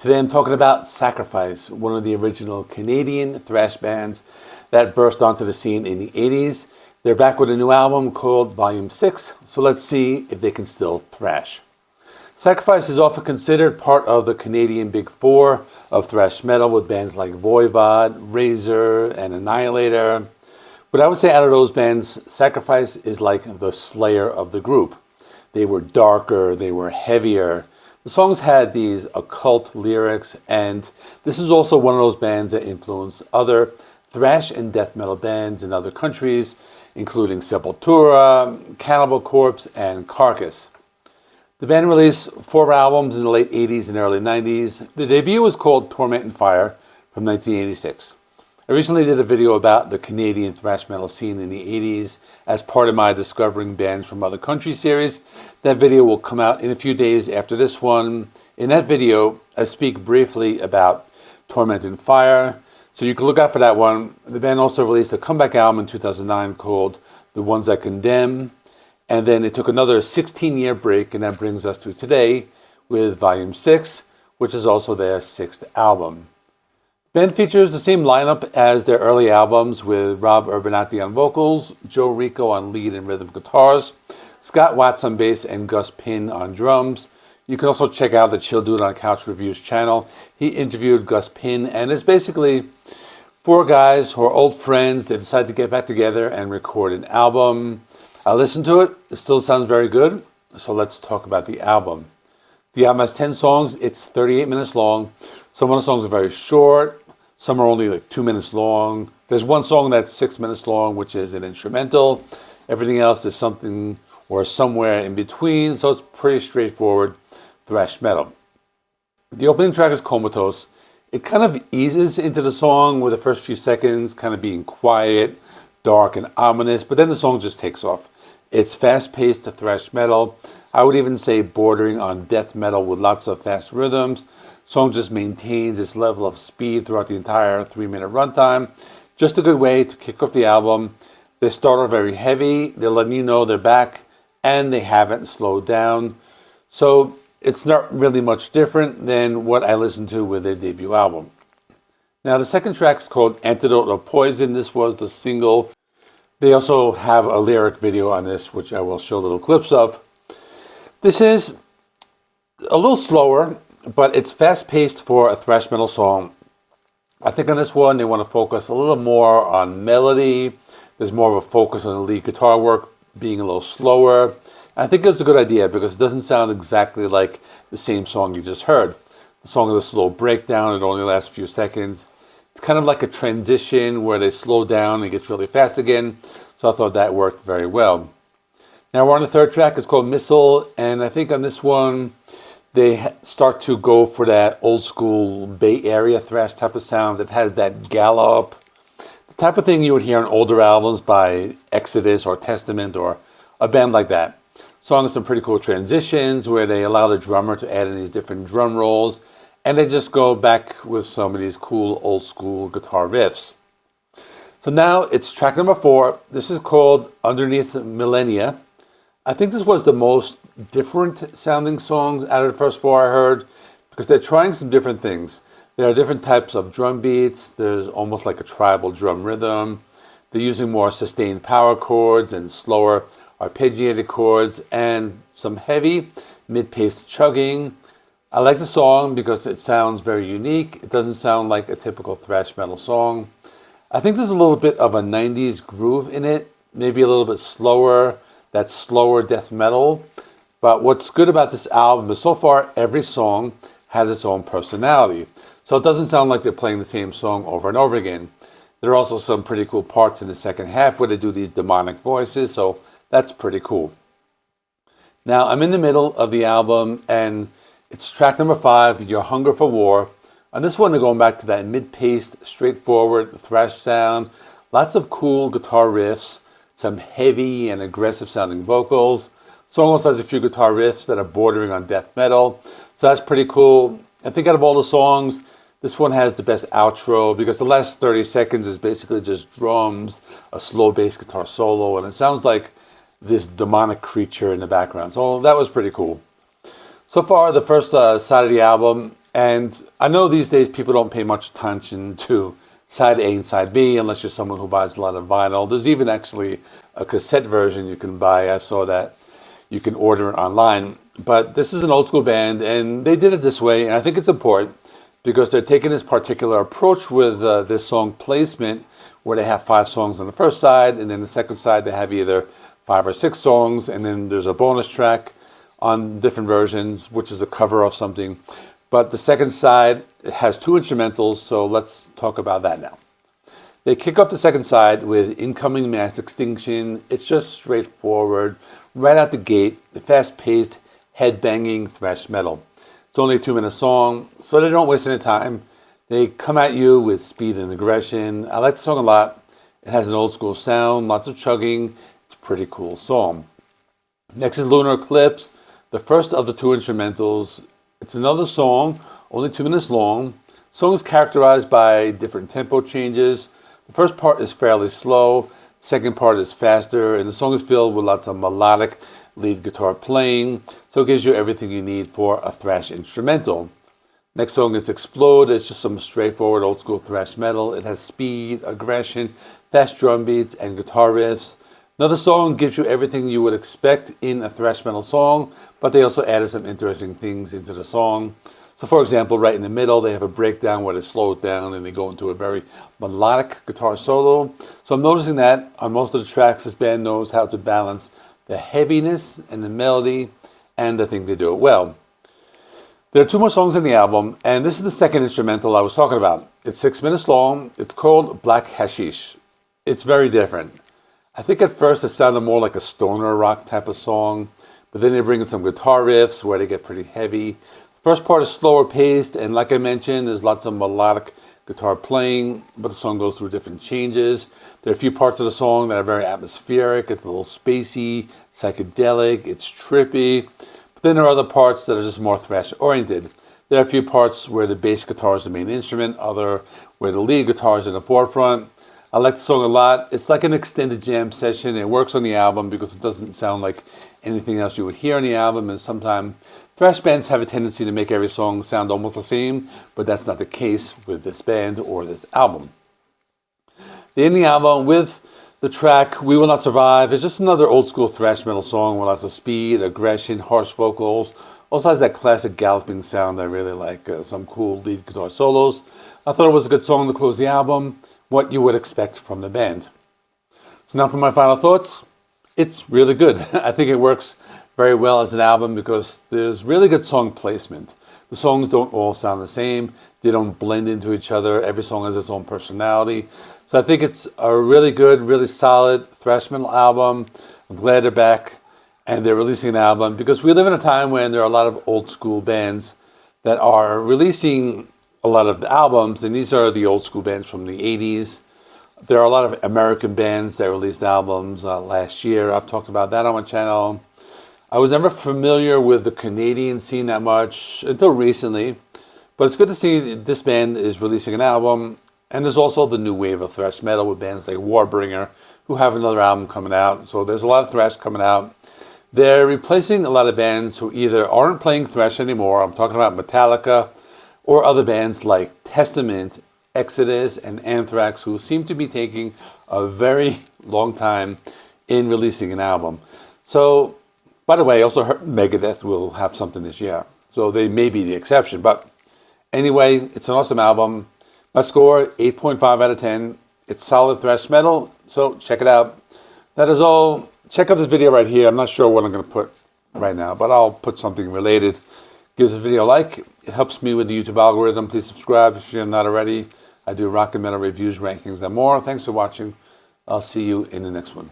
Today I'm talking about Sacrifice, one of the original Canadian thrash bands that burst onto the scene in the 80s. They're back with a new album called Volume 6, so let's see if they can still thrash. Sacrifice is often considered part of the Canadian Big Four of thrash metal with bands like Voivod, Razor, and Annihilator. But I would say out of those bands, Sacrifice is like the slayer of the group. They were darker, they were heavier. The songs had these occult lyrics, and this is also one of those bands that influenced other thrash and death metal bands in other countries, including Sepultura, Cannibal Corpse, and Carcass. The band released 4 albums in the late 80s and early 90s. The debut was called Torment and Fire from 1986. I recently did a video about the Canadian thrash metal scene in the 80s as part of my Discovering Bands from Other Countries series. That video will come out in a few days after this one. In that video, I speak briefly about Torment and Fire, so you can look out for that one. The band also released a comeback album in 2009 called The Ones That Condemn, and then it took another 16-year break, and that brings us to today with Volume 6, which is also their 6th album. The band features the same lineup as their early albums, with Rob Urbanati on vocals, Joe Rico on lead and rhythm guitars, Scott Watts on bass, and Gus Pinn on drums. You can also check out the Chill Dude on Couch Reviews channel. He interviewed Gus Pinn, and it's basically 4 guys who are old friends. They decide to get back together and record an album. I listened to it. It still sounds very good. So let's talk about the album. The album has 10 songs. It's 38 minutes long. Some of the songs are very short. Some are only like 2 minutes long. There's one song that's 6 minutes long, which is an instrumental. Everything else is something or somewhere in between. So it's pretty straightforward thrash metal. The opening track is Comatose. It kind of eases into the song with the first few seconds kind of being quiet, dark, and ominous, but then the song just takes off. It's fast-paced thrash metal. I would even say bordering on death metal with lots of fast rhythms. Song just maintains its level of speed throughout the entire 3-minute runtime. Just a good way to kick off the album. They start off very heavy. They're letting you know they're back, and they haven't slowed down. So it's not really much different than what I listened to with their debut album. Now, the second track is called Antidote or Poison. This was the single. They also have a lyric video on this, which I will show little clips of. This is a little slower, but it's fast-paced for a thrash metal song. I think on this one, they want to focus a little more on melody. There's more of a focus on the lead guitar work being a little slower. I think it's a good idea because it doesn't sound exactly like the same song you just heard. The song is a slow breakdown. It only lasts a few seconds. It's kind of like a transition where they slow down and it gets really fast again. So I thought that worked very well. Now we're on the third track. It's called Missile. And I think on this one, they start to go for that old school Bay Area thrash type of sound that has that gallop. The type of thing you would hear on older albums by Exodus or Testament or a band like that. Song has some pretty cool transitions where they allow the drummer to add in these different drum rolls, and they just go back with some of these cool old school guitar riffs. So now it's track number 4. This is called Underneath Millennia. I think this was the most different sounding songs out of the first 4 I heard because they're trying some different things. There are different types of drum beats. There's almost like a tribal drum rhythm. They're using more sustained power chords and slower arpeggiated chords and some heavy mid-paced chugging. I like the song because it sounds very unique. It doesn't sound like a typical thrash metal song. I think there's a little bit of a 90s groove in it, maybe a little bit slower, that slower death metal. But what's good about this album is so far every song has its own personality. So it doesn't sound like they're playing the same song over and over again. There are also some pretty cool parts in the second half where they do these demonic voices, so that's pretty cool. Now, I'm in the middle of the album, and it's track number 5, Your Hunger for War. On this one, they're going back to that mid-paced, straightforward thrash sound. Lots of cool guitar riffs, some heavy and aggressive-sounding vocals. Song also has a few guitar riffs that are bordering on death metal, so that's pretty cool. I think out of all the songs, this one has the best outro because the last 30 seconds is basically just drums, a slow bass guitar solo, and it sounds like this demonic creature in the background. So that was pretty cool. So far, the first side of the album, And I know these days people don't pay much attention to side A and side B unless you're someone who buys a lot of vinyl. There's even actually a cassette version you can buy. I saw that you can order it online. But this is an old school band, and they did it this way, and I think it's important because they're taking this particular approach with this song placement, where they have 5 songs on the first side, and then the second side they have either 5 or 6 songs, and then there's a bonus track on different versions, which is a cover of something. But the second side has 2 instrumentals, so let's talk about that now. They kick off the second side with Incoming Mass Extinction. It's just straightforward, right out the gate, the fast-paced, head-banging thrash metal. It's only a 2-minute song, so they don't waste any time. They come at you with speed and aggression. I like the song a lot. It has an old school sound, lots of chugging. It's a pretty cool song. Next is Lunar Eclipse, the first of the 2 instrumentals. It's another song, only 2 minutes long. The song is characterized by different tempo changes. The first part is fairly slow, second part is faster, and the song is filled with lots of melodic lead guitar playing, so it gives you everything you need for a thrash instrumental. Next song is Explode. It's just some straightforward old school thrash metal. It has speed, aggression, fast drum beats, and guitar riffs. Another song gives you everything you would expect in a thrash metal song, but they also added some interesting things into the song. So for example, right in the middle, they have a breakdown where they slow it down and they go into a very melodic guitar solo. So I'm noticing that on most of the tracks, this band knows how to balance the heaviness and the melody, and I think they do it well. There are 2 more songs in the album, and this is the second instrumental I was talking about. It's 6 minutes long. It's called Black Hashish. It's very different. I think at first it sounded more like a stoner rock type of song, but then they bring in some guitar riffs where they get pretty heavy. First part is slower paced, and like I mentioned, there's lots of melodic guitar playing, but the song goes through different changes. There are a few parts of the song that are very atmospheric. It's a little spacey, psychedelic, it's trippy. But then there are other parts that are just more thrash oriented. There are a few parts where the bass guitar is the main instrument, other where the lead guitar is in the forefront. I like the song a lot. It's like an extended jam session. It works on the album because it doesn't sound like anything else you would hear on the album, and sometimes thrash bands have a tendency to make every song sound almost the same, but that's not the case with this band or this album. The ending album with the track We Will Not Survive is just another old school thrash metal song with lots of speed, aggression, harsh vocals. Also has that classic galloping sound I really like, some cool lead guitar solos. I thought it was a good song to close the album, what you would expect from the band. So now for my final thoughts. It's really good. I think it works very well as an album because there's really good song placement. The songs don't all sound the same. They don't blend into each other. Every song has its own personality. So I think it's a really good, really solid thrash metal album. I'm glad they're back and they're releasing an album because we live in a time when there are a lot of old school bands that are releasing a lot of the albums, and these are the old school bands from the 80s. There are a lot of American bands that released albums last year. I've talked about that on my channel. I was never familiar with the Canadian scene that much until recently, but it's good to see this band is releasing an album. And there's also the new wave of thrash metal with bands like Warbringer, who have another album coming out. So there's a lot of thrash coming out. They're replacing a lot of bands who either aren't playing thrash anymore. I'm talking about Metallica, or other bands like Testament, Exodus, and Anthrax, who seem to be taking a very long time in releasing an album. So, by the way, I also heard Megadeth will have something this year. So they may be the exception. But anyway, it's an awesome album. My score, 8.5 out of 10. It's solid thrash metal, so check it out. That is all. Check out this video right here. I'm not sure what I'm going to put right now, but I'll put something related. Give this video a like. It helps me with the YouTube algorithm. Please subscribe if you're not already. I do rock and metal reviews, rankings, and more. Thanks for watching. I'll see you in the next one.